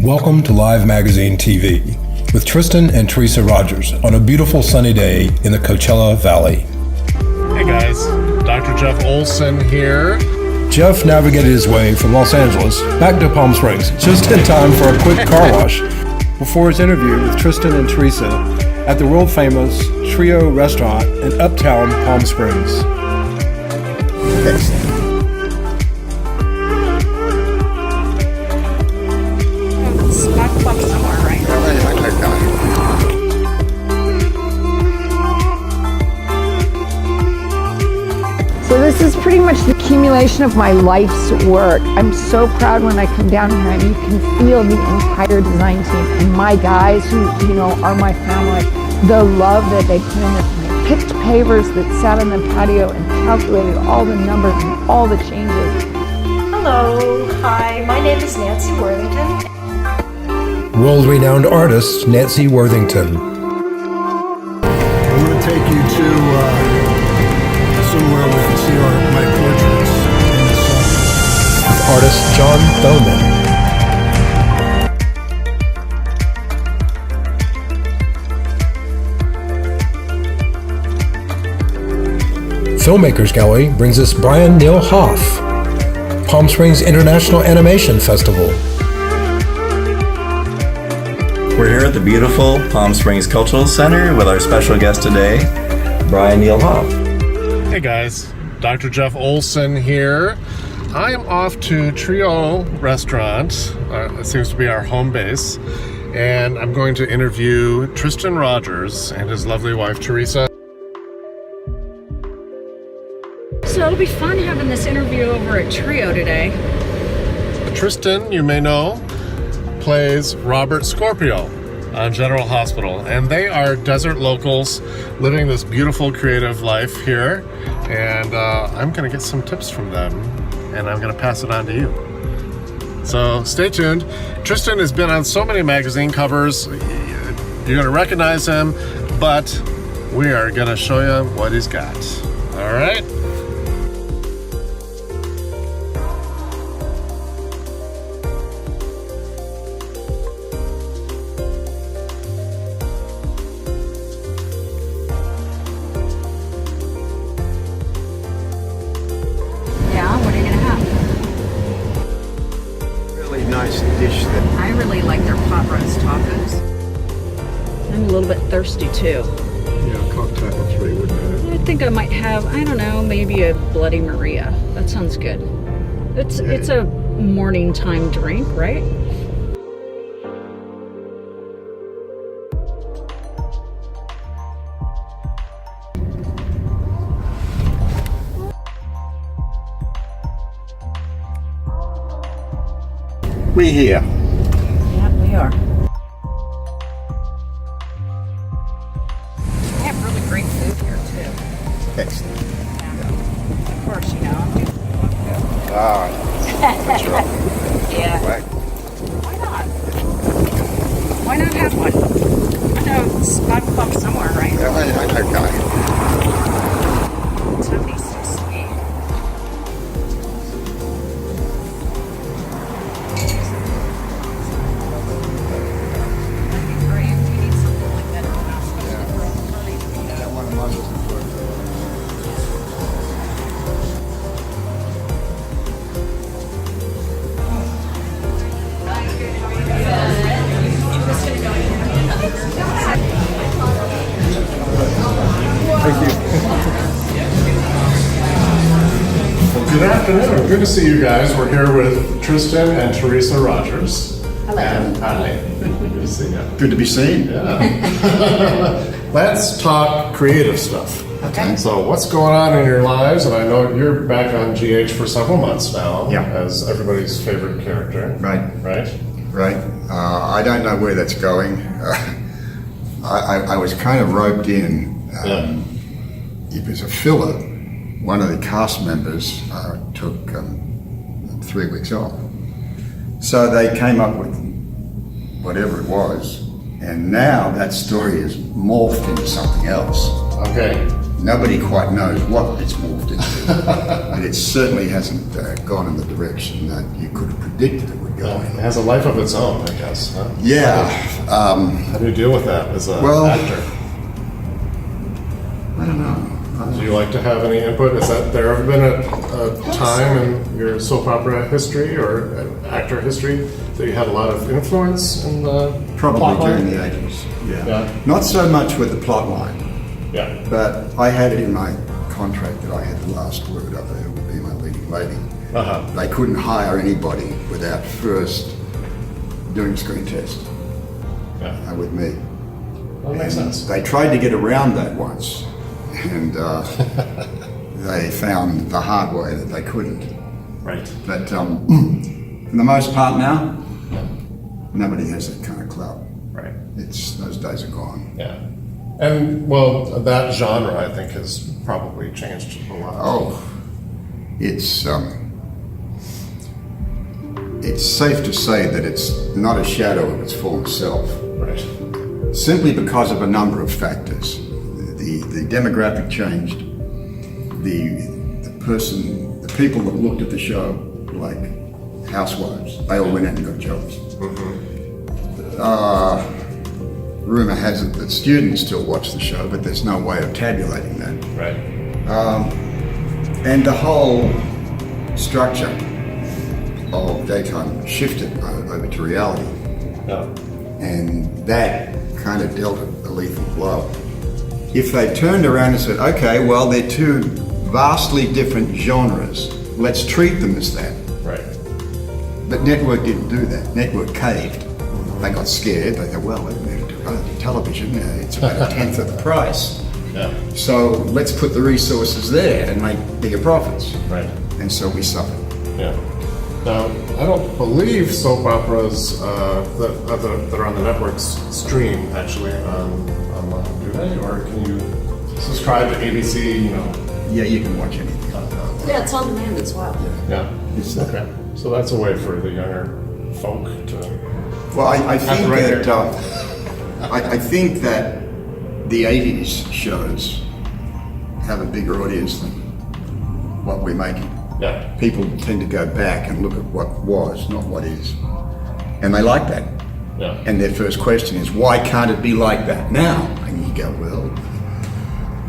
Welcome to Live Magazine TV with Tristan and Charissa Rogers on a beautiful sunny day in the Coachella Valley. Hey guys, Dr. Jeff Olson here. Jeff navigated his way from Los Angeles back to Palm Springs just in time for a quick car wash before his interview with Tristan and Teresa at the world-famous Trio restaurant in Uptown Palm Springs. So this is pretty much the accumulation of my life's work. I'm so proud when I come down here and you can feel the entire design team and my guys who, are my family, the love that they put in it. I picked pavers that sat on the patio and calculated all the numbers and all the changes. Hello, hi, my name is Nancy Worthington. World-renowned artist Nancy Worthington. I'm going to take you to somewhere we can see my portraits in the sun. With artist John Thoman. Filmmakers Gallery brings us Brian Neil Hoff, Palm Springs International Animation Festival. We're here at the beautiful Palm Springs Cultural Center with our special guest today, Brian Neil Hoff. Hey guys, Dr. Jeff Olson here. I am off to Trio Restaurant. It seems to be our home base. And I'm going to interview Tristan Rogers and his lovely wife, Teresa. So it'll be fun having this interview over at Trio today. Tristan, you may know, plays Robert Scorpio on General Hospital, and they are desert locals living this beautiful creative life here, and I'm gonna get some tips from them and I'm gonna pass it on to you. So stay tuned. Tristan has been on so many magazine covers, you're gonna recognize him, but we are gonna show you what he's got. All right? Dish that I really like their pot roast tacos. I'm a little bit thirsty too. cocktail 3 would be. I think I might have, maybe a Bloody Maria. That sounds good. It's a morning time drink, right? We here. Yeah, we are. They have really great food here too. Excellent. Yeah. Of course, I'm That's right. yeah. Right. Why not? Why not have one? I know it's 5 o'clock somewhere, right? Okay. 76 sweet. Good afternoon. Good to see you guys. We're here with Tristan and Teresa Rogers. Hello. And hi. Good to see you. Good to be seen. Yeah. Let's talk creative stuff. Okay. So what's going on in your lives? And I know you're back on GH for several months now. Yeah. As everybody's favorite character. Right. Right? Right. I don't know where that's going. I was kind of roped in. It was a filler. One of the cast members took 3 weeks off. So they came up with whatever it was, and now that story is morphed into something else. Okay. Nobody quite knows what it's morphed into, but it certainly hasn't gone in the direction that you could have predicted it would going. It has a life of its own, I guess. Huh? Yeah. How do you deal with that as an actor? I don't know. Do you like to have any input? Is that there ever been a time in your soap opera history or actor history that you had a lot of influence in the Probably plot during line? the 80s. Yeah. Not so much with the plot line, Yeah. but I had it in my contract that I had the last word of it. It would be my leading lady. Uh-huh. They couldn't hire anybody without first doing a screen test Yeah. with me. That makes sense. They tried to get around that once, and they found the hard way that they couldn't. Right. But for the most part now, nobody has that kind of clout. Right. Those days are gone. Yeah. And, well, that genre, I think, has probably changed a lot. Oh, it's safe to say that it's not a shadow of its former self. Right. Simply because of a number of factors. The demographic changed. The people that looked at the show, like housewives, they all went out and got jobs. Rumor has it that students still watch the show, but there's no way of tabulating that. Right. And the whole structure of daytime shifted over to reality. Yeah. And that kind of dealt a lethal blow. If they turned around and said, okay, well, they're two vastly different genres, let's treat them as that. Right. But Network didn't do that. Network caved. They got scared. They thought, well, television, it's about a tenth of the price. Yeah. So let's put the resources there and make bigger profits. Right. And so we suffered. Yeah. Now, I don't believe soap operas that are on the networks stream actually online, do they? Or can you subscribe to ABC? Yeah, you can watch anything. Yeah, it's on demand as well. Yeah. Okay. So that's a way for the younger folk to. Well, I think right that I think that the '80s shows have a bigger audience than what we're making. Yeah. People tend to go back and look at what was, not what is, and they like that. Yeah. And their first question is, why can't it be like that now? And you go, well,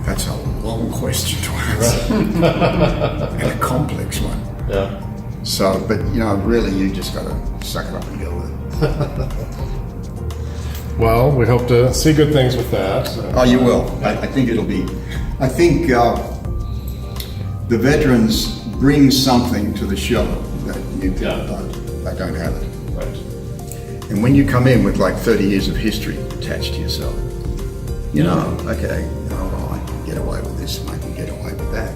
that's a long question to answer and a complex one. Yeah. So, but really, you just got to suck it up and go with it. Well, we hope to see good things with that. Oh, you will. I think it'll be. I think the veterans bring something to the show that new people don't. They don't have it. Right. And when you come in with like 30 years of history attached to yourself, okay, well, I can get away with this, and I can get away with that.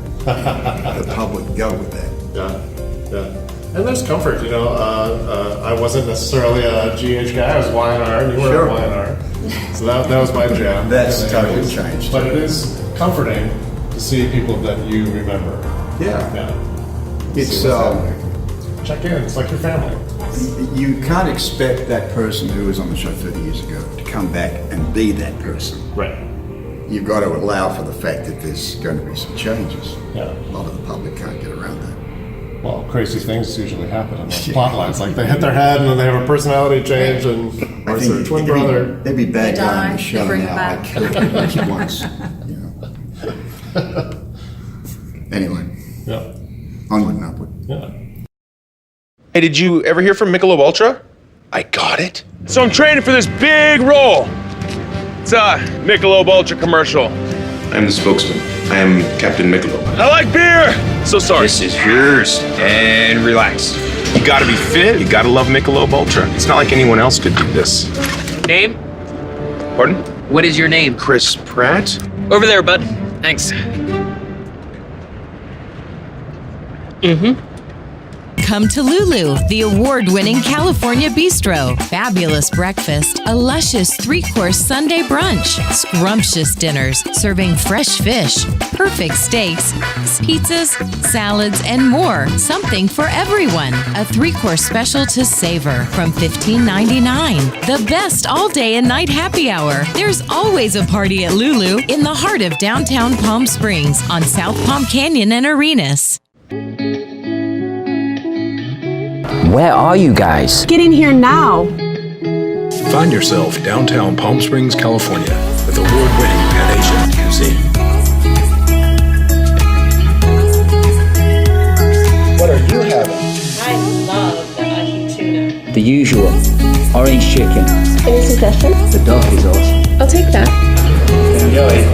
The public go with that. Yeah. And there's comfort, I wasn't necessarily a GH guy, I was Y&R, and you were Sure. a Y&R. So that was my jam. That's totally changed. But it is comforting to see people that you remember. Yeah. It's See what's happening. Check in, it's like your family. you can't expect that person who was on the show 30 years ago to come back and be that person. Right. You've got to allow for the fact that there's going to be some changes. Yeah. A lot of the public can't get around that. Well, crazy things usually happen in those plot lines. Like they hit their head and then they have a personality change and or it's their twin brother. Every bad They guy on die, the show they bring it now, I back. killed him at least once. Anyway, Yeah. onward and upward. Yeah. Hey, did you ever hear from Michelob Ultra? I got it. So I'm training for this big role. It's a Michelob Ultra commercial. I'm the spokesman. I am Captain Michelob. I like beer. So sorry. This is yours. And relax. You gotta be fit. You gotta love Michelob Ultra. It's not like anyone else could do this. Name? Pardon? What is your name? Chris Pratt? Over there, bud. Thanks. Come to Lulu, the award-winning California bistro. Fabulous breakfast, a luscious 3-course Sunday brunch, scrumptious dinners serving fresh fish, perfect steaks, pizzas, salads, and more. Something for everyone. A 3-course special to savor from $15.99. The best all-day and night happy hour. There's always a party at Lulu in the heart of downtown Palm Springs on South Palm Canyon and Arenas. Where are you guys? Get in here now. Find yourself downtown Palm Springs, California, with award-winning Pan-Asian cuisine. What are you having? I love the ahi tuna. The usual. Orange chicken. Any suggestions? The duck is awesome. I'll take that. Enjoy.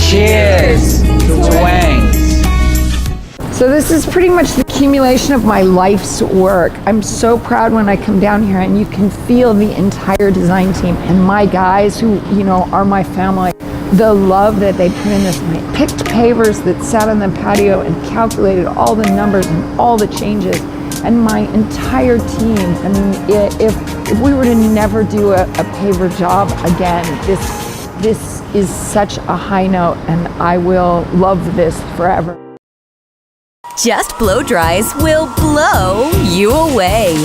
Cheers to Wang. So this is pretty much the accumulation of my life's work. I'm so proud when I come down here and you can feel the entire design team and my guys who, are my family, the love that they put in this. And I picked pavers that sat on the patio and calculated all the numbers and all the changes. And my entire team, I mean, if we were to never do a paver job again, this is such a high note and I will love this forever. Just Blow Dries will blow you away.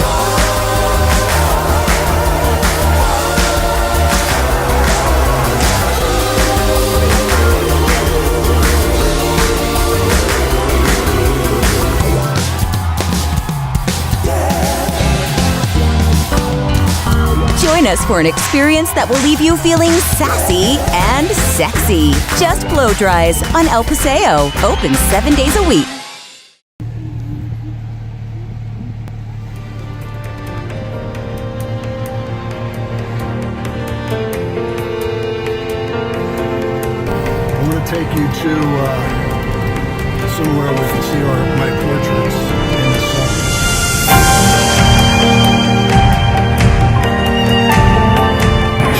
Join us for an experience that will leave you feeling sassy and sexy. Just Blow Dries on El Paseo. Open 7 days a week. I'm going to take you to somewhere we can see my portraits in the sun.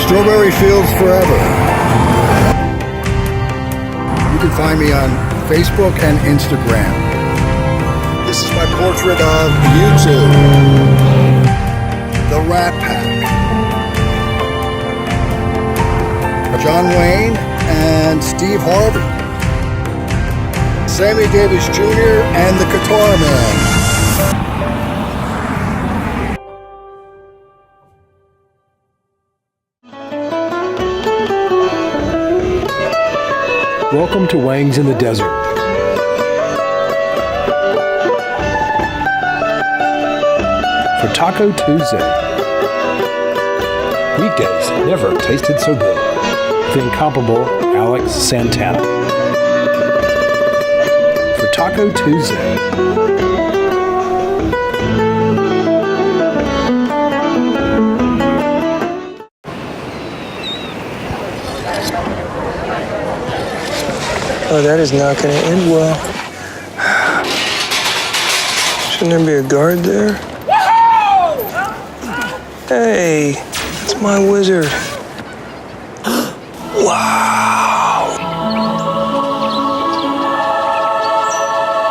Strawberry Fields Forever. You can find me on Facebook and Instagram. This is my portrait of U2, the Rat Pack, John Wayne and Steve Harvey, Sammy Davis Jr. and the Guitar Man. Welcome to Wang's in the Desert. For Taco Tuesday. Weekdays never tasted so good. The incomparable Alex Santana. For Taco Tuesday. Oh, that is not going to end well. Shouldn't there be a guard there? Hey, that's my wizard. Wow.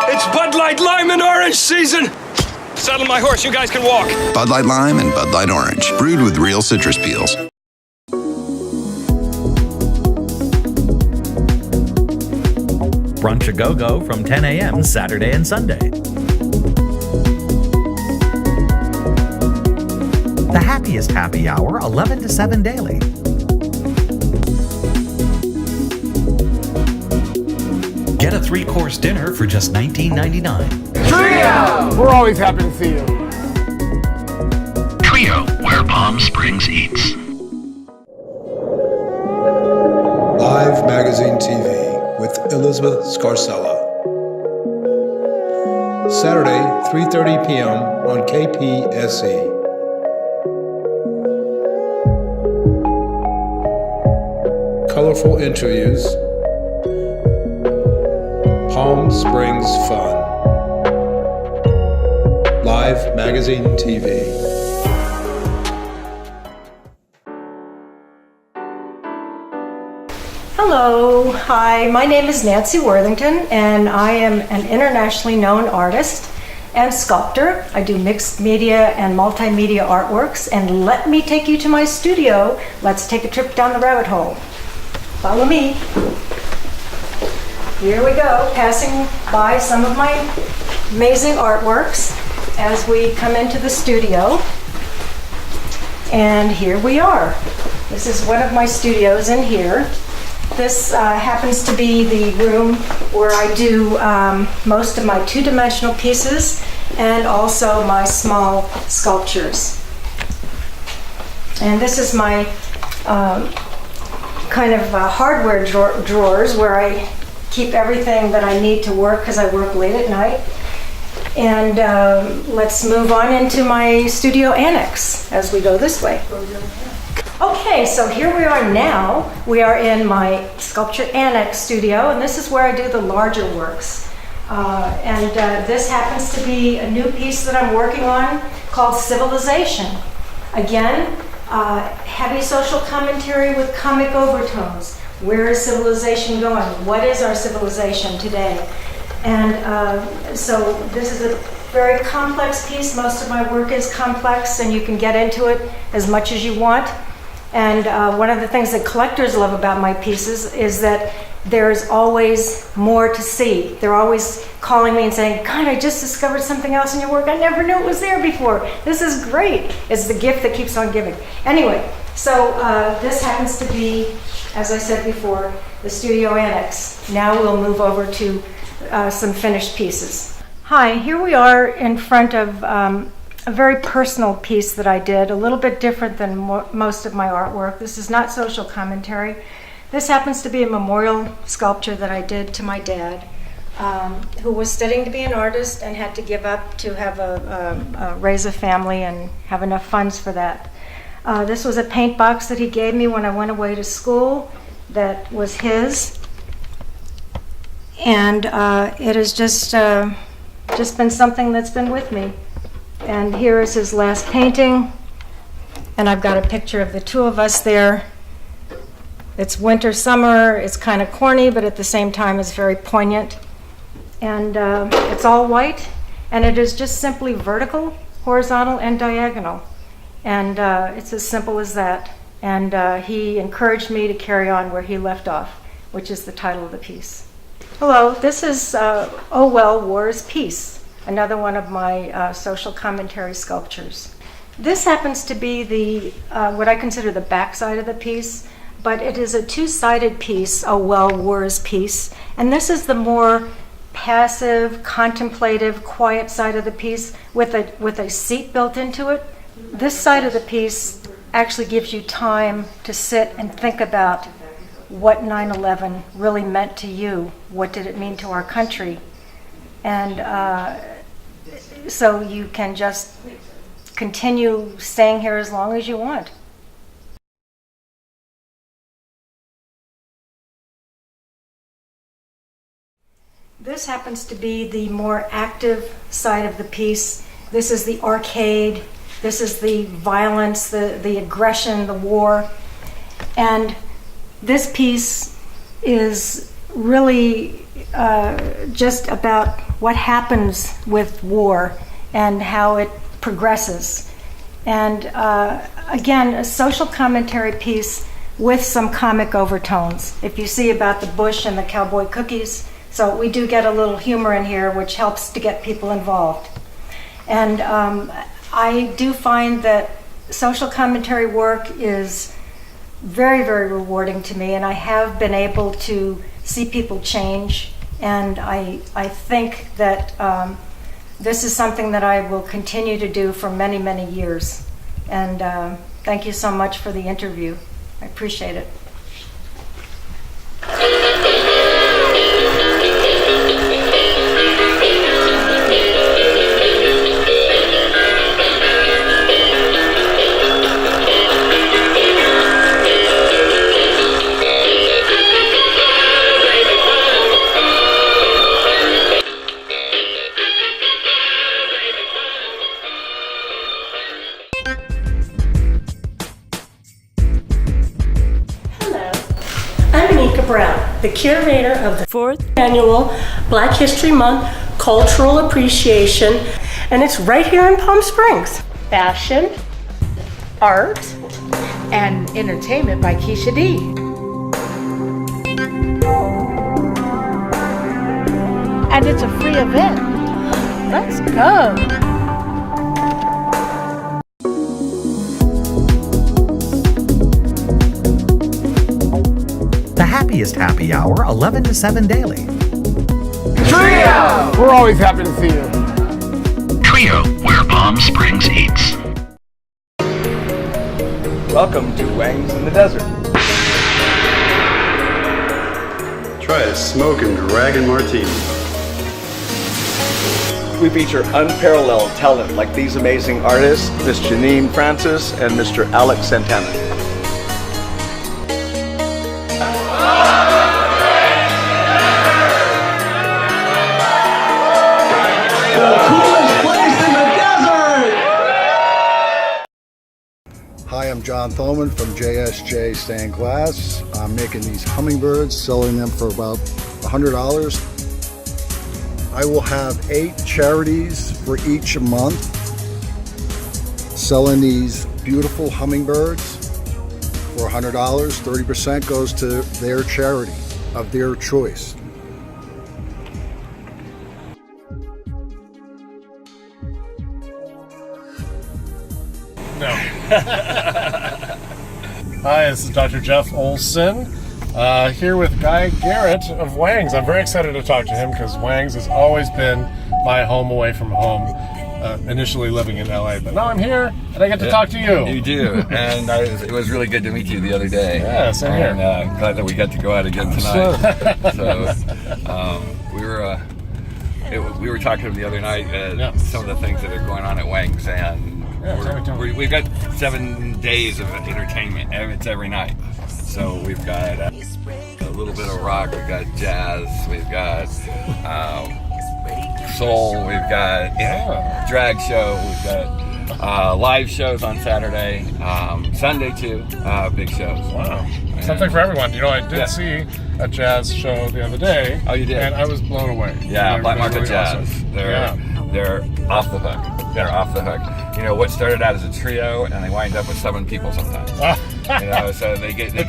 It's Bud Light Lime and Orange season. Saddle my horse, you guys can walk. Bud Light Lime and Bud Light Orange, brewed with real citrus peels. Brunch a Go-Go from 10 a.m. Saturday and Sunday. The happiest happy hour, 11 to 7 daily. Get a 3-course dinner for just $19.99. Trio! We're always happy to see you. Trio, where Palm Springs eats. Live Magazine TV with Elizabeth Scarcella. Saturday, 3:30 p.m. on KPSE. Colorful interviews. Palm Springs fun. Live Magazine TV. Hello, hi, my name is Nancy Worthington and I am an internationally known artist and sculptor. I do mixed media and multimedia artworks, and let me take you to my studio. Let's take a trip down the rabbit hole. Follow me. Here we go, passing by some of my amazing artworks as we come into the studio. And here we are. This is one of my studios in here. This happens to be the room where I do most of my two-dimensional pieces and also my small sculptures. And this is my kind of hardware drawers where I keep everything that I need to work because I work late at night. And let's move on into my studio annex as we go this way. Okay, so here we are now. We are in my sculpture annex studio, and this is where I do the larger works. This happens to be a new piece that I'm working on called Civilization. Again, heavy social commentary with comic overtones. Where is civilization going? What is our civilization today? And so this is a very complex piece. Most of my work is complex, and you can get into it as much as you want. And one of the things that collectors love about my pieces is that there's always more to see. They're always calling me and saying, God, I just discovered something else in your work. I never knew it was there before. This is great. It's the gift that keeps on giving. Anyway, so this happens to be, as I said before, the studio annex. Now we'll move over to some finished pieces. Hi, here we are in front of a very personal piece that I did, a little bit different than most of my artwork. This is not social commentary. This happens to be a memorial sculpture that I did to my dad, who was studying to be an artist and had to give up to have raise a family and have enough funds for that. This was a paint box that he gave me when I went away to school that was his. And it has just been something that's been with me. And here is his last painting. And I've got a picture of the two of us there. It's winter, summer. It's kind of corny, but at the same time, it's very poignant. And it's all white. And it is just simply vertical, horizontal, and diagonal. And it's as simple as that. And he encouraged me to carry on where he left off, which is the title of the piece. Hello, this is Oh Well, War is Peace, another one of my social commentary sculptures. This happens to be the what I consider the backside of the piece, but it is a two-sided piece, Oh Well, War is Peace, and this is the more passive, contemplative, quiet side of the piece with a seat built into it. This side of the piece actually gives you time to sit and think about what 9/11 really meant to you. What did it mean to our country? And so you can just continue staying here as long as you want. This happens to be the more active side of the piece. This is the arcade. This is the violence, the aggression, the war. And this piece is really just about what happens with war and how it progresses. And again, a social commentary piece with some comic overtones. If you see about the bush and the cowboy cookies, so we do get a little humor in here, which helps to get people involved. And I do find that social commentary work is very, very rewarding to me, and I have been able to see people change, and I think that this is something that I will continue to do for many, many years. And thank you so much for the interview. I appreciate it. The curator of the 4th annual Black History Month Cultural Appreciation, and it's right here in Palm Springs. Fashion, art, and entertainment by Keisha D. And it's a free event. Let's go. The happiest happy hour, 11 to 7 daily. Trio! We're always happy to see you. Trio, where Palm Springs eats. Welcome to Wang's in the Desert. Try a Smokin Dragon Martini. We feature unparalleled talent like these amazing artists, Miss Janine Francis and Mr. Alex Santana. Hi, I'm John Thoman from JSJ Stained Glass. I'm making these hummingbirds, selling them for about $100. I will have 8 charities for each month selling these beautiful hummingbirds for $100. 30% goes to their charity of their choice. No. Hi, this is Dr. Jeff Olson, here with Guy Garrett of Wang's. I'm very excited to talk to him because Wang's has always been my home away from home, initially living in LA. But now I'm here and I get to talk to you. You do, and it was really good to meet you the other day. Yeah, same here. And glad that we got to go out again tonight. So we were talking the other night some of the things that are going on at Wang's, and we've got 7 days of entertainment, and it's every night. So we've got a little bit of rock, we've got jazz, we've got soul, we've got drag show, we've got live shows on Saturday, Sunday too, big shows. Wow. Something for everyone. You know, I did see a jazz show the other day. Oh, you did? And I was blown away. Yeah, Black Market really Jazz. Awesome. They're off the hook. They're off the hook. You know, what started out as a trio, and they wind up with 7 people sometimes. You know, so they get a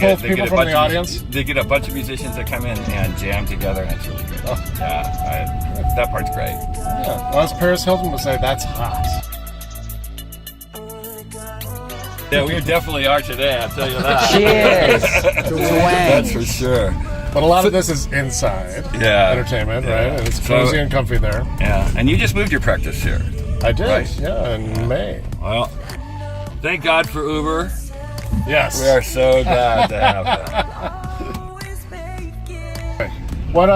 bunch of musicians that come in and jam together, and it's really good. Yeah, that part's great. Yeah. Well, as Paris Hilton would say, that's hot. Yeah, we definitely are today, I'll tell you that. Cheers to Wang. That's for sure. But a lot of this is inside entertainment, right? And it's cozy and comfy there. Yeah, and you just moved your practice here. I did, right? in May. Well, thank God for Uber. Yes. We are so glad to have that. What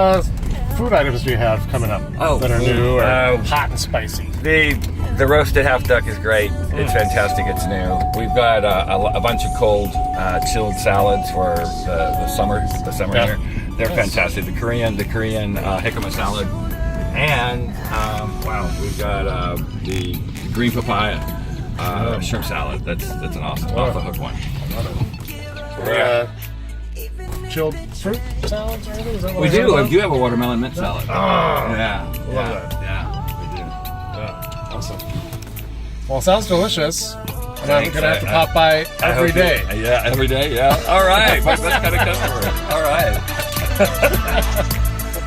food items do you have coming up that are new or hot and spicy? The roasted half duck is great. It's fantastic. It's new. We've got a bunch of cold chilled salads for the summer here. They're fantastic. The Korean jicama salad, and we've got the green papaya shrimp salad. That's an awesome off the hook one. Chilled fruit salads or anything? Is that what We do have a watermelon mint salad. Oh, yeah, love that. Yeah, we do. Yeah, awesome. Well, it sounds delicious. And I'm gonna have to pop by every day. Yeah, every day. Yeah. All right, my best kind of customer. All right.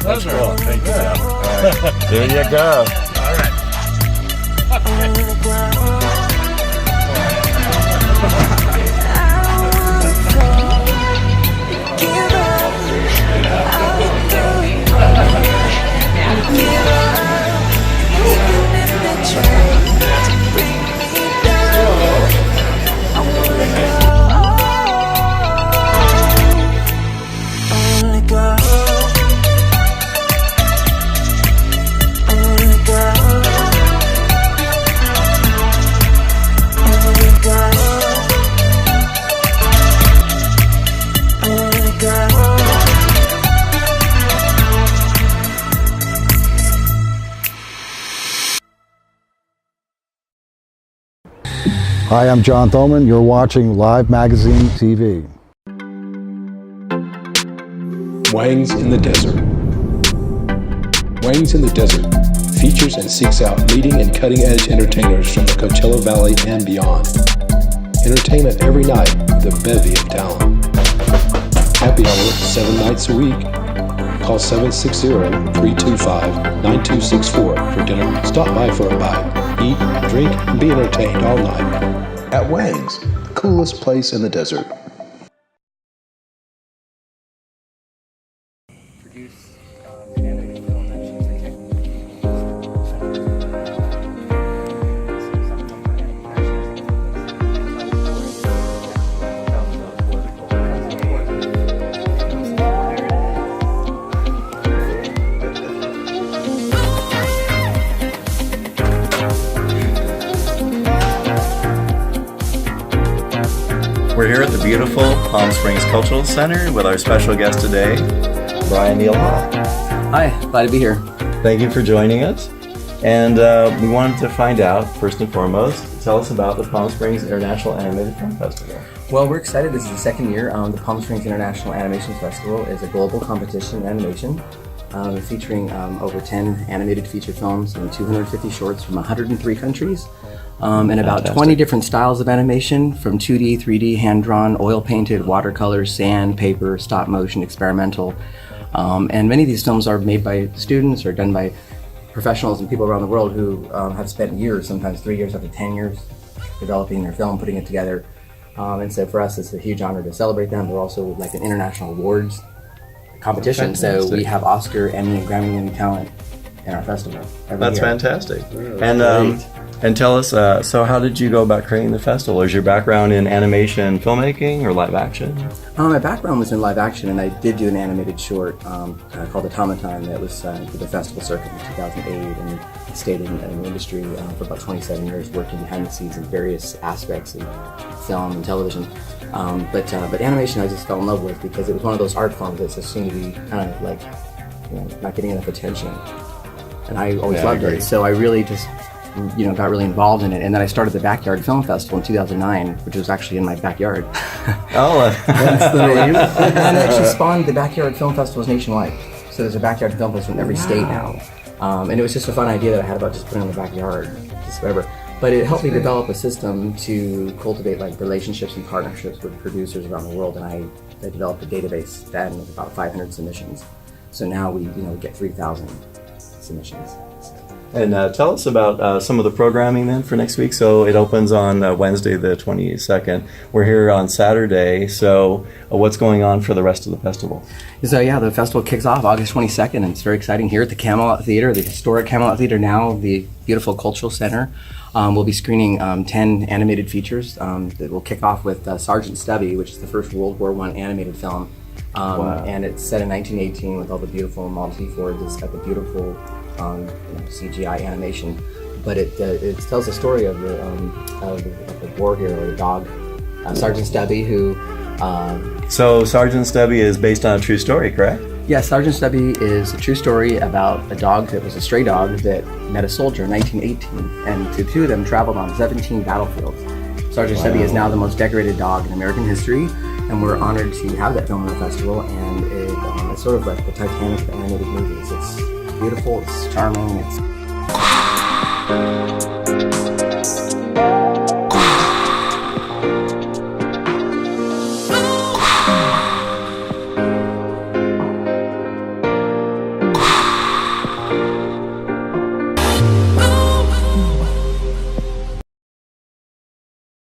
Pleasure. That's cool. Thank you. All right. There you go. All right. Hi, I'm John Thoman. You're watching Live Magazine TV. Wang's in the Desert. Wang's in the Desert features and seeks out leading and cutting-edge entertainers from the Coachella Valley and beyond. Entertainment every night with a bevy of talent. Happy hour 7 nights a week. Call 760-325-9264 for dinner. Stop by for a bite. Eat, drink, and be entertained all night. At Wang's, the coolest place in the desert. We're here at the beautiful Palm Springs Cultural Center with our special guest today, Brian Neil Hoff. Hi, glad to be here. Thank you for joining us. And we wanted to find out, first and foremost, tell us about the Palm Springs International Animated Film Festival. Well, we're excited. This is the second year. The Palm Springs International Animation Festival is a global competition in animation featuring over 10 animated feature films and 250 shorts from 103 countries and about 20 different styles of animation, from 2D, 3D, hand-drawn, oil-painted, watercolors, sand, paper, stop-motion, experimental. And many of these films are made by students or done by professionals and people around the world who have spent years, sometimes 3 years up to 10 years, developing their film, putting it together. And so for us, it's a huge honor to celebrate them. We're also like an international awards competition, so we have Oscar, Emmy, and Grammy-winning talent in our festival every That's year. fantastic. And tell us, so how did you go about creating the festival? Is your background in animation, filmmaking, or live action? My background was in live action, and I did do an animated short called The Thoman that was for the festival circuit in 2008, and stayed in the industry for about 27 years, working behind the scenes in various aspects of film and television. But animation I just fell in love with because it was one of those art forms that just seemed to be kind of like, not getting enough attention. And I always loved it, so I really just got really involved in it. And then I started the Backyard Film Festival in 2009, which was actually in my backyard. That's the name. And it actually spawned the Backyard Film Festivals nationwide. So there's a Backyard Film Festival in every state now. And it was just a fun idea that I had about just putting it in the backyard, just whatever. But it helped me develop a system to cultivate like relationships and partnerships with producers around the world. And I developed a database then with about 500 submissions. So now we get 3,000 submissions. And tell us about some of the programming then for next week. So it opens on Wednesday the 22nd. We're here on Saturday. So what's going on for the rest of the festival? So the festival kicks off August 22nd, and it's very exciting here at the Camelot Theater, the historic Camelot Theater, now the beautiful Cultural Center. We'll be screening 10 animated features that will kick off with Sergeant Stubby, which is the first World War I animated film. And it's set in 1918 with all the beautiful Model T Fords. It's got the beautiful CGI animation, but it tells the story of the war hero, the dog, Sergeant Stubby, who... So Sergeant Stubby is based on a true story, correct? Yes, Sergeant Stubby is a true story about a dog that was a stray dog that met a soldier in 1918, and the two of them traveled on 17 battlefields. Sergeant Stubby is now the most decorated dog in American history, and we're honored to have that film in the festival, and it's sort of like the Titanic of animated movies. It's beautiful, it's charming, it's...